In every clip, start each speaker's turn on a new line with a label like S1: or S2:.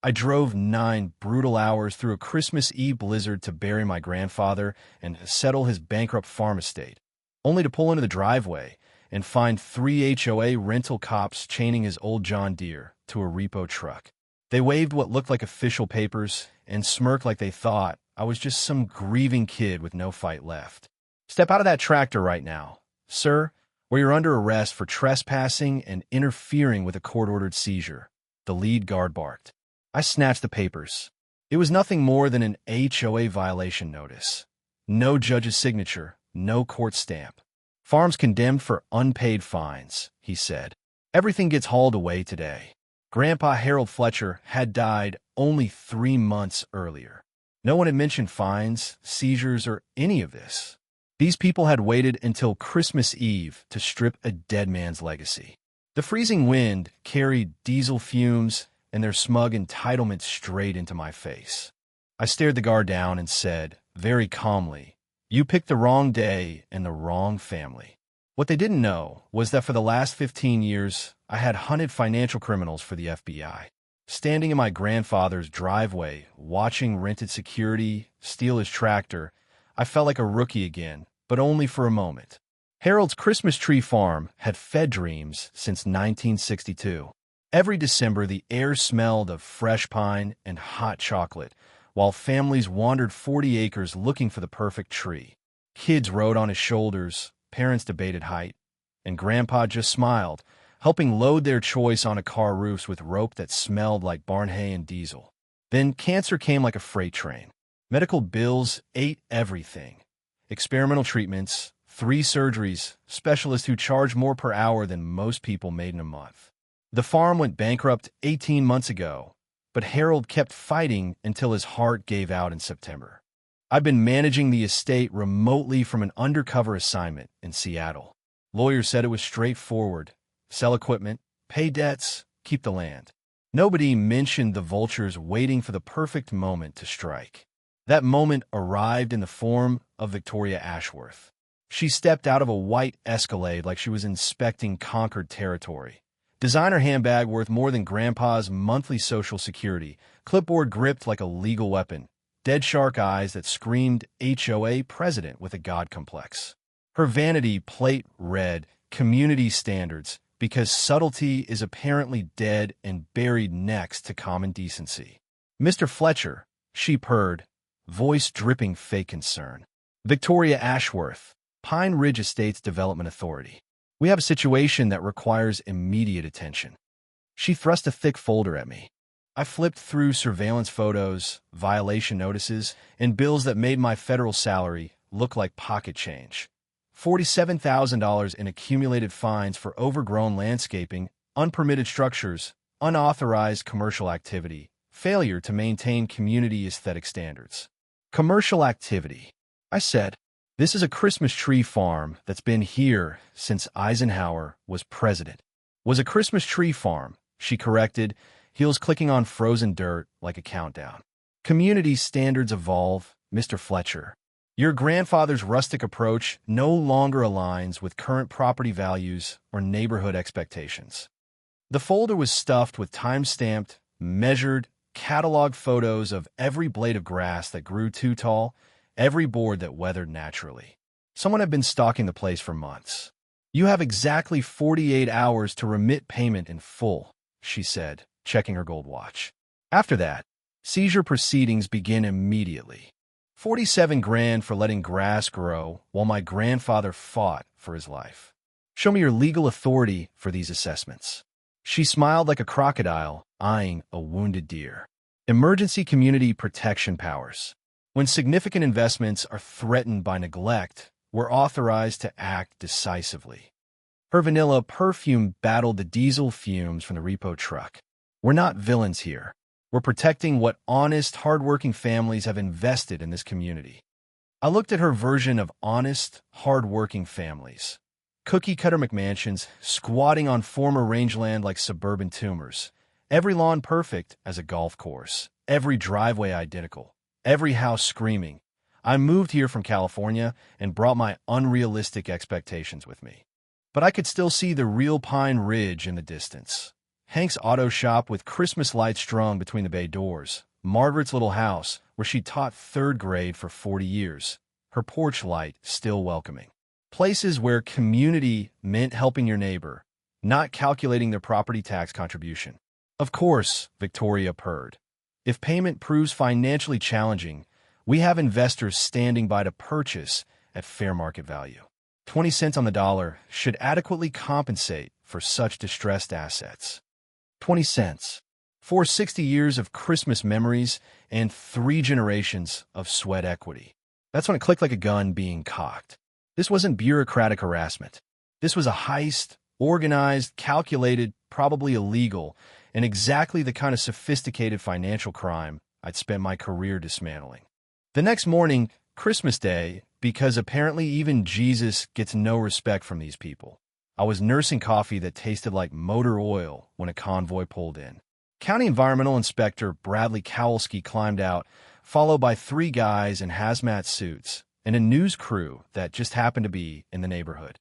S1: I drove 9 brutal hours through a Christmas Eve blizzard to bury my grandfather and settle his bankrupt farm estate, only to pull into the driveway and find 3 HOA rental cops chaining his old John Deere to a repo truck. They waved what looked like official papers and smirked like they thought I was just some grieving kid with no fight left. "Step out of that tractor right now, sir, or you're under arrest for trespassing and interfering with a court-ordered seizure," the lead guard barked. I snatched the papers. It was nothing more than an HOA violation notice. No judge's signature, no court stamp. "Farm's condemned for unpaid fines," he said. "Everything gets hauled away today." Grandpa Harold Fletcher had died only 3 months earlier. No one had mentioned fines, seizures, or any of this. These people had waited until Christmas Eve to strip a dead man's legacy. The freezing wind carried diesel fumes and their smug entitlement straight into my face. I stared the guard down and said, very calmly, "You picked the wrong day and the wrong family." What they didn't know was that for the last 15 years, I had hunted financial criminals for the FBI. Standing in my grandfather's driveway, watching rented security steal his tractor, I felt like a rookie again, but only for a moment. Harold's Christmas tree farm had fed dreams since 1962. Every December, the air smelled of fresh pine and hot chocolate, while families wandered 40 acres looking for the perfect tree. Kids rode on his shoulders, parents debated height, and Grandpa just smiled, helping load their choice onto car roofs with rope that smelled like barn hay and diesel. Then cancer came like a freight train. Medical bills ate everything. Experimental treatments, 3 surgeries, specialists who charged more per hour than most people made in a month. The farm went bankrupt 18 months ago, but Harold kept fighting until his heart gave out in September. I've been managing the estate remotely from an undercover assignment in Seattle. Lawyers said it was straightforward: sell equipment, pay debts, keep the land. Nobody mentioned the vultures waiting for the perfect moment to strike. That moment arrived in the form of Victoria Ashworth. She stepped out of a white Escalade like she was inspecting conquered territory. Designer handbag worth more than Grandpa's monthly Social Security, clipboard gripped like a legal weapon, dead shark eyes that screamed HOA president with a god complex. Her vanity plate read, "Community standards," because subtlety is apparently dead and buried next to common decency. "Mr. Fletcher," she purred, voice dripping fake concern. "Victoria Ashworth, Pine Ridge Estates Development Authority. We have a situation that requires immediate attention." She thrust a thick folder at me. I flipped through surveillance photos, violation notices, and bills that made my federal salary look like pocket change. $47,000 in accumulated fines for overgrown landscaping, unpermitted structures, unauthorized commercial activity, failure to maintain community aesthetic standards. "Commercial activity," I said. "This is a Christmas tree farm that's been here since Eisenhower was president." "Was a Christmas tree farm," she corrected, heels clicking on frozen dirt like a countdown. "Community standards evolve, Mr. Fletcher. Your grandfather's rustic approach no longer aligns with current property values or neighborhood expectations." The folder was stuffed with time-stamped, measured, catalog photos of every blade of grass that grew too tall, every board that weathered naturally. Someone had been stalking the place for months. "You have exactly 48 hours to remit payment in full," she said, checking her gold watch. "After that, seizure proceedings begin immediately. 47 grand for letting grass grow while my grandfather fought for his life. Show me your legal authority for these assessments." She smiled like a crocodile, eyeing a wounded deer. "Emergency community protection powers. When significant investments are threatened by neglect, we're authorized to act decisively." Her vanilla perfume battled the diesel fumes from the repo truck. "We're not villains here. We're protecting what honest, hardworking families have invested in this community." I looked at her version of honest, hardworking families. Cookie-cutter McMansions squatting on former rangeland like suburban tumors. Every lawn perfect as a golf course. Every driveway identical. Every house screaming, "I moved here from California and brought my unrealistic expectations with me." But I could still see the real Pine Ridge in the distance. Hank's auto shop with Christmas lights strung between the bay doors, Margaret's little house where she taught third grade for 40 years, her porch light still welcoming. Places where community meant helping your neighbor, not calculating their property tax contribution. Of course, Victoria purred. If payment proves financially challenging, we have investors standing by to purchase at fair market value. 20 cents on the dollar should adequately compensate for such distressed assets. 20 cents. For 60 years of Christmas memories and 3 generations of sweat equity. That's when it clicked like a gun being cocked. This wasn't bureaucratic harassment. This was a heist, organized, calculated, probably illegal, and exactly the kind of sophisticated financial crime I'd spent my career dismantling. The next morning, Christmas Day, because apparently even Jesus gets no respect from these people, I was nursing coffee that tasted like motor oil when a convoy pulled in. County Environmental Inspector Bradley Kowalski climbed out, followed by 3 guys in hazmat suits and a news crew that just happened to be in the neighborhood.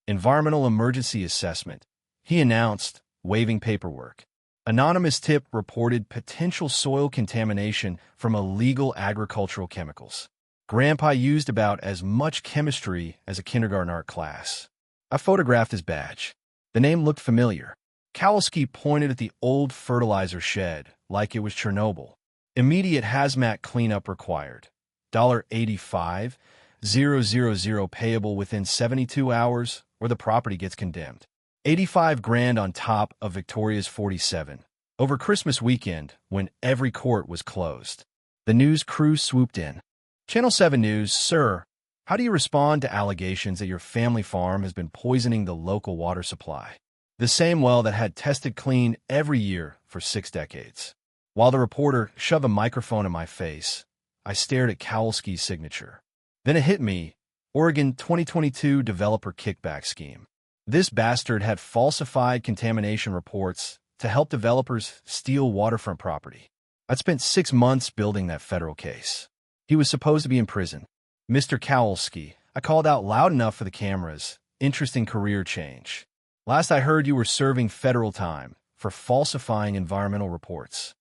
S1: Environmental emergency assessment, he announced, waving paperwork. Anonymous tip reported potential soil contamination from illegal agricultural chemicals. Grandpa used about as much chemistry as a kindergarten art class. I photographed his badge. The name looked familiar. Kowalski pointed at the old fertilizer shed like it was Chernobyl. Immediate hazmat cleanup required. $85,000 payable within 72 hours or the property gets condemned. 85 grand on top of Victoria's 47. Over Christmas weekend, when every court was closed, the news crew swooped in. Channel 7 News, sir, how do you respond to allegations that your family farm has been poisoning the local water supply? The same well that had tested clean every year for 6 decades. While the reporter shoved a microphone in my face, I stared at Kowalski's signature. Then it hit me, Oregon 2022 developer kickback scheme. This bastard had falsified contamination reports to help developers steal waterfront property. I'd spent 6 months building that federal case. He was supposed to be in prison. Mr. Kowalski, I called out loud enough for the cameras. Interesting career change. Last I heard you were serving federal time for falsifying environmental reports.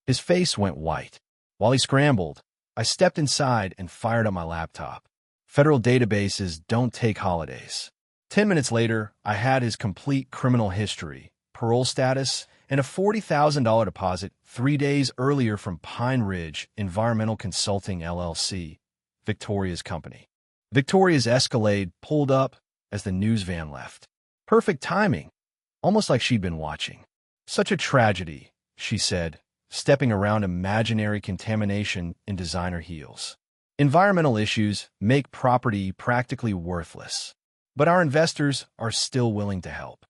S1: His face went white. While he scrambled, I stepped inside and fired up my laptop. Federal databases don't take holidays. 10 minutes later, I had his complete criminal history, parole status, and a $40,000 deposit 3 days earlier from Pine Ridge Environmental Consulting LLC, Victoria's company. Victoria's Escalade pulled up as the news van left. Perfect timing, almost like she'd been watching. Such a tragedy, she said, stepping around imaginary contamination in designer heels. Environmental issues make property practically worthless, but our investors are still willing to help.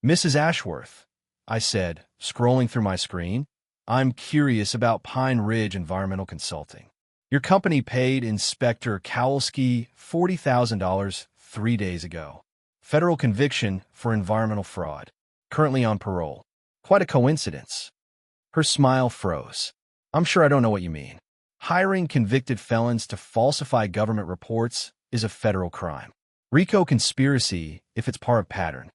S1: Mrs. Ashworth, I said, scrolling through my screen, I'm curious about Pine Ridge Environmental Consulting. Your company paid Inspector Kowalski $40,000 3 days ago. Federal conviction for environmental fraud. Currently on parole. Quite a coincidence. Her smile froze. I'm sure I don't know what you mean. Hiring convicted felons to falsify government reports is a federal crime. RICO conspiracy if it's part of pattern.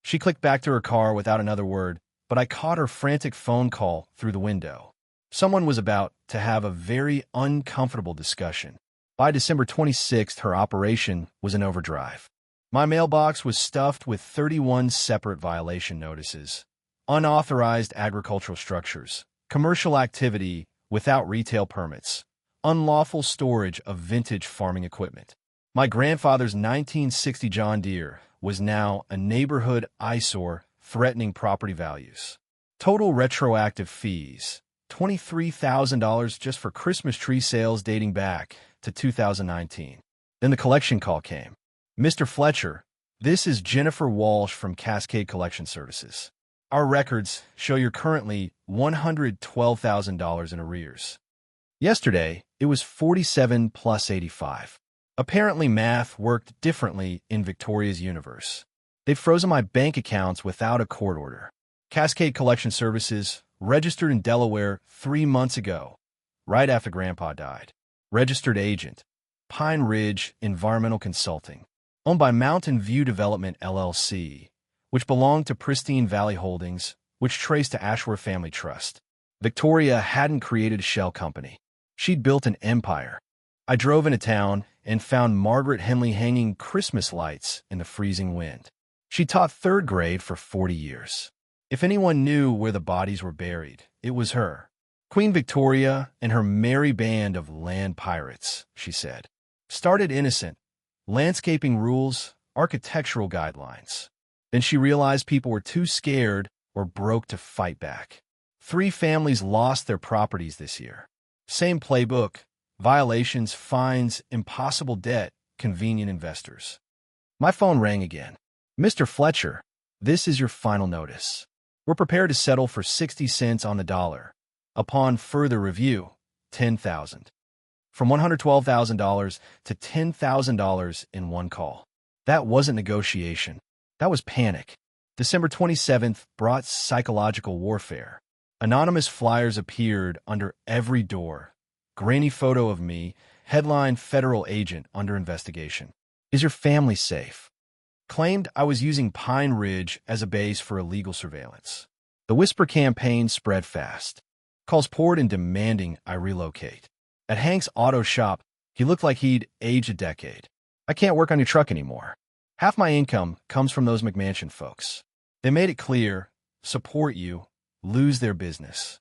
S1: She clicked back to her car without another word, but I caught her frantic phone call through the window. Someone was about to have a very uncomfortable discussion. By December 26th, her operation was in overdrive. My mailbox was stuffed with 31 separate violation notices, unauthorized agricultural structures, commercial activity without retail permits, unlawful storage of vintage farming equipment. My grandfather's 1960 John Deere was now a neighborhood eyesore threatening property values. Total retroactive fees, $23,000 just for Christmas tree sales dating back to 2019. Then the collection call came. Mr. Fletcher, this is Jennifer Walsh from Cascade Collection Services. Our records show you're currently $112,000 in arrears. Yesterday, it was 47 plus 85. Apparently, math worked differently in Victoria's universe. They've frozen my bank accounts without a court order. Cascade Collection Services, registered in Delaware 3 months ago, right after Grandpa died. Registered agent, Pine Ridge Environmental Consulting, owned by Mountain View Development LLC, which belonged to Pristine Valley Holdings, which traced to Ashworth Family Trust. Victoria hadn't created a shell company. She'd built an empire. I drove into town and found Margaret Henley hanging Christmas lights in the freezing wind. She taught third grade for 40 years. If anyone knew where the bodies were buried, it was her. Queen Victoria and her merry band of land pirates, she said. Started innocent. Landscaping rules, architectural guidelines. Then she realized people were too scared or broke to fight back. 3 families lost their properties this year. Same playbook. Violations, fines, impossible debt, convenient investors. My phone rang again. Mr. Fletcher, this is your final notice. We're prepared to settle for 60 cents on the dollar. Upon further review, $10,000. From $112,000 to $10,000 in one call. That wasn't negotiation. That was panic. December 27th brought psychological warfare. Anonymous flyers appeared under every door. Grainy photo of me, headline federal agent under investigation. Is your family safe? Claimed I was using Pine Ridge as a base for illegal surveillance. The whisper campaign spread fast. Calls poured in demanding I relocate. At Hank's auto shop, he looked like he'd aged a decade. I can't work on your truck anymore. Half my income comes from those McMansion folks. They made it clear, support you, lose their business.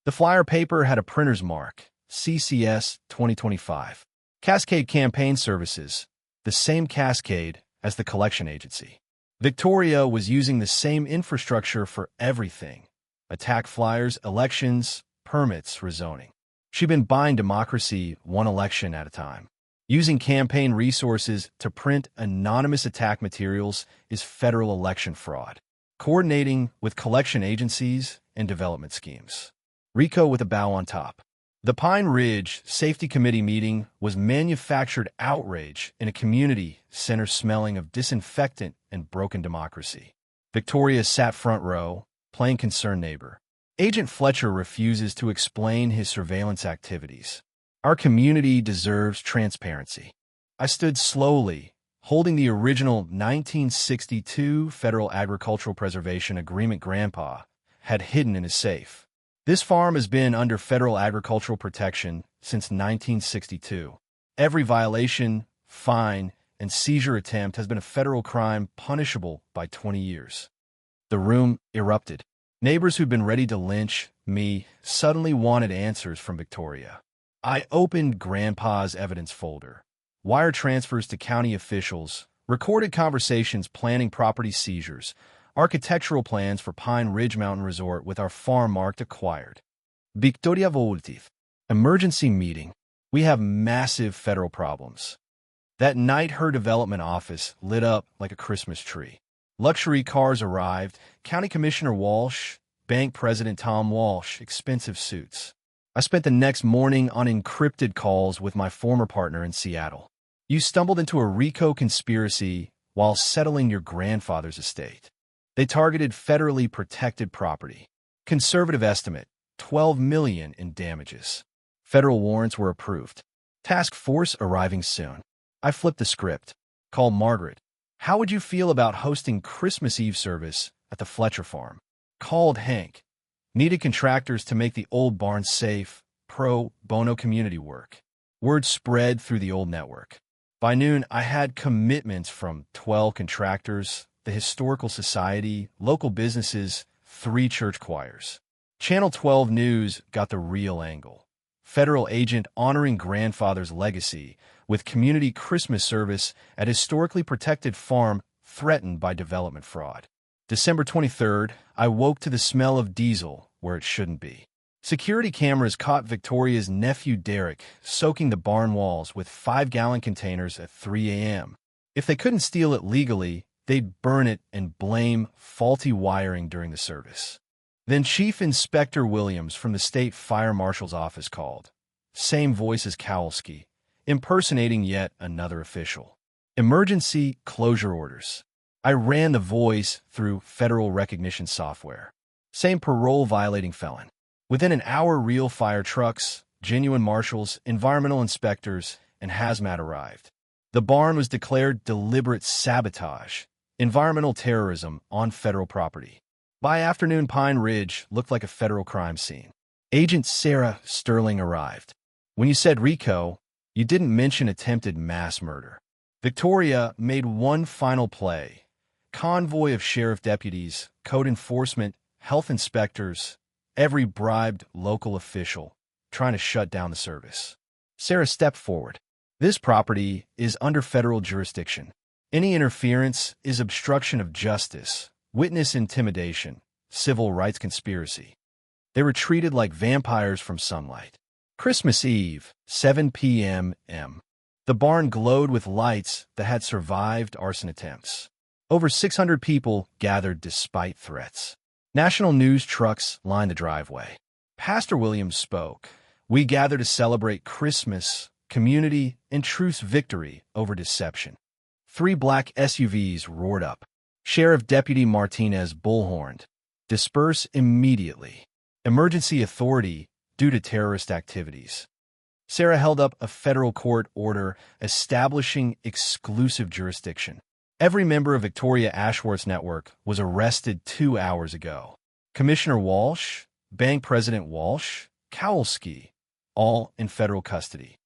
S1: The flyer paper had a printer's mark, CCS 2025. Cascade Campaign Services, the same Cascade as the collection agency. Victoria was using the same infrastructure for everything. Attack flyers, elections, permits, rezoning. She'd been buying democracy one election at a time. Using campaign resources to print anonymous attack materials is federal election fraud. Coordinating with collection agencies and development schemes. RICO with a bow on top. The Pine Ridge Safety Committee meeting was manufactured outrage in a community center smelling of disinfectant and broken democracy. Victoria sat front row, playing concerned neighbor. Agent Fletcher refuses to explain his surveillance activities. Our community deserves transparency. I stood slowly, holding the original 1962 Federal Agricultural Preservation Agreement Grandpa had hidden in his safe. This farm has been under federal agricultural protection since 1962. Every violation, fine, and seizure attempt has been a federal crime punishable by 20 years. The room erupted. Neighbors who'd been ready to lynch me suddenly wanted answers from Victoria. I opened Grandpa's evidence folder. Wire transfers to county officials, recorded conversations planning property seizures, architectural plans for Pine Ridge Mountain Resort with our farm marked acquired. Victoria Voltif. Emergency meeting. We have massive federal problems. That night, her development office lit up like a Christmas tree. Luxury cars arrived, County Commissioner Walsh, Bank President Tom Walsh, expensive suits. I spent the next morning on encrypted calls with my former partner in Seattle. You stumbled into a RICO conspiracy while settling your grandfather's estate. They targeted federally protected property. Conservative estimate, $12 million in damages. Federal warrants were approved. Task force arriving soon. I flipped the script. Called Margaret. How would you feel about hosting Christmas Eve service at the Fletcher farm? Called Hank. Needed contractors to make the old barn safe, pro bono community work. Word spread through the old network. By noon, I had commitments from 12 contractors, the Historical Society, local businesses, 3 church choirs. Channel 12 News got the real angle. Federal agent honoring grandfather's legacy with community Christmas service at historically protected farm threatened by development fraud. December 23rd, I woke to the smell of diesel where it shouldn't be. Security cameras caught Victoria's nephew Derek soaking the barn walls with 5-gallon containers at 3 a.m. If they couldn't steal it legally, they'd burn it and blame faulty wiring during the service. Then Chief Inspector Williams from the State Fire Marshal's office called. Same voice as Kowalski, impersonating yet another official. Emergency closure orders. I ran the voice through federal recognition software. Same parole-violating felon. Within an hour, real fire trucks, genuine marshals, environmental inspectors, and hazmat arrived. The barn was declared deliberate sabotage, environmental terrorism on federal property. By afternoon, Pine Ridge looked like a federal crime scene. Agent Sarah Sterling arrived. When you said Rico, you didn't mention attempted mass murder. Victoria made one final play. Convoy of sheriff deputies, code enforcement, health inspectors, every bribed local official trying to shut down the service. Sarah stepped forward. This property is under federal jurisdiction. Any interference is obstruction of justice, witness intimidation, civil rights conspiracy. They were treated like vampires from sunlight. Christmas Eve, 7 p.m. The barn glowed with lights that had survived arson attempts. Over 600 people gathered despite threats. National news trucks lined the driveway. Pastor Williams spoke. We gather to celebrate Christmas, community, and truth's victory over deception. 3 black SUVs roared up. Sheriff Deputy Martinez bullhorned. Disperse immediately. Emergency authority due to terrorist activities. Sarah held up a federal court order establishing exclusive jurisdiction. Every member of Victoria Ashworth's network was arrested 2 hours ago. Commissioner Walsh, Bank President Walsh, Kowalski, all in federal custody.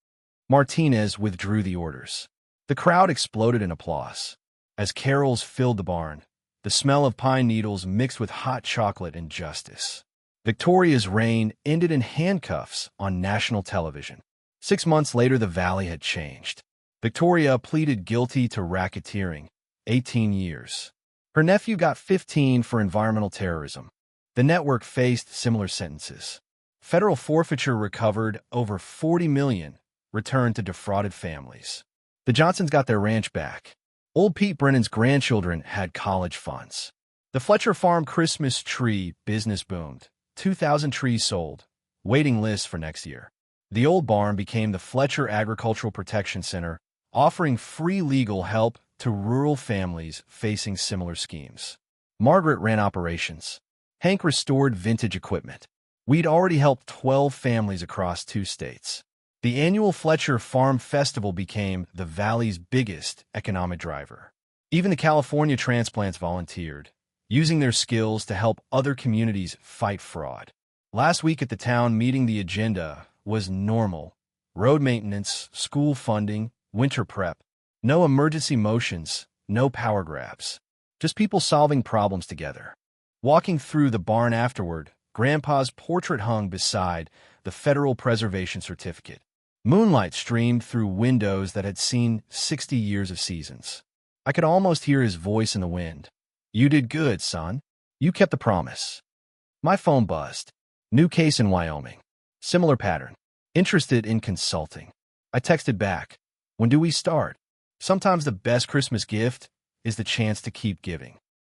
S1: Martinez withdrew the orders. The crowd exploded in applause. As carols filled the barn, the smell of pine needles mixed with hot chocolate and justice. Victoria's reign ended in handcuffs on national television. 6 months later, the valley had changed. Victoria pleaded guilty to racketeering, 18 years. Her nephew got 15 for environmental terrorism. The network faced similar sentences. Federal forfeiture recovered over $40 million, returned to defrauded families. The Johnsons got their ranch back. Old Pete Brennan's grandchildren had college funds. The Fletcher Farm Christmas tree business boomed. 2,000 trees sold. Waiting lists for next year. The old barn became the Fletcher Agricultural Protection Center, offering free legal help to rural families facing similar schemes. Margaret ran operations. Hank restored vintage equipment. We'd already helped 12 families across 2 states. The annual Fletcher Farm Festival became the Valley's biggest economic driver. Even the California transplants volunteered, using their skills to help other communities fight fraud. Last week at the town meeting, the agenda was normal. Road maintenance, school funding, winter prep. No emergency motions, no power grabs. Just people solving problems together. Walking through the barn afterward, Grandpa's portrait hung beside the Federal Preservation Certificate. Moonlight streamed through windows that had seen 60 years of seasons. I could almost hear his voice in the wind. You did good, son. You kept the promise. My phone buzzed. New case in Wyoming. Similar pattern. Interested in consulting. I texted back. When do we start? Sometimes the best Christmas gift is the chance to keep giving.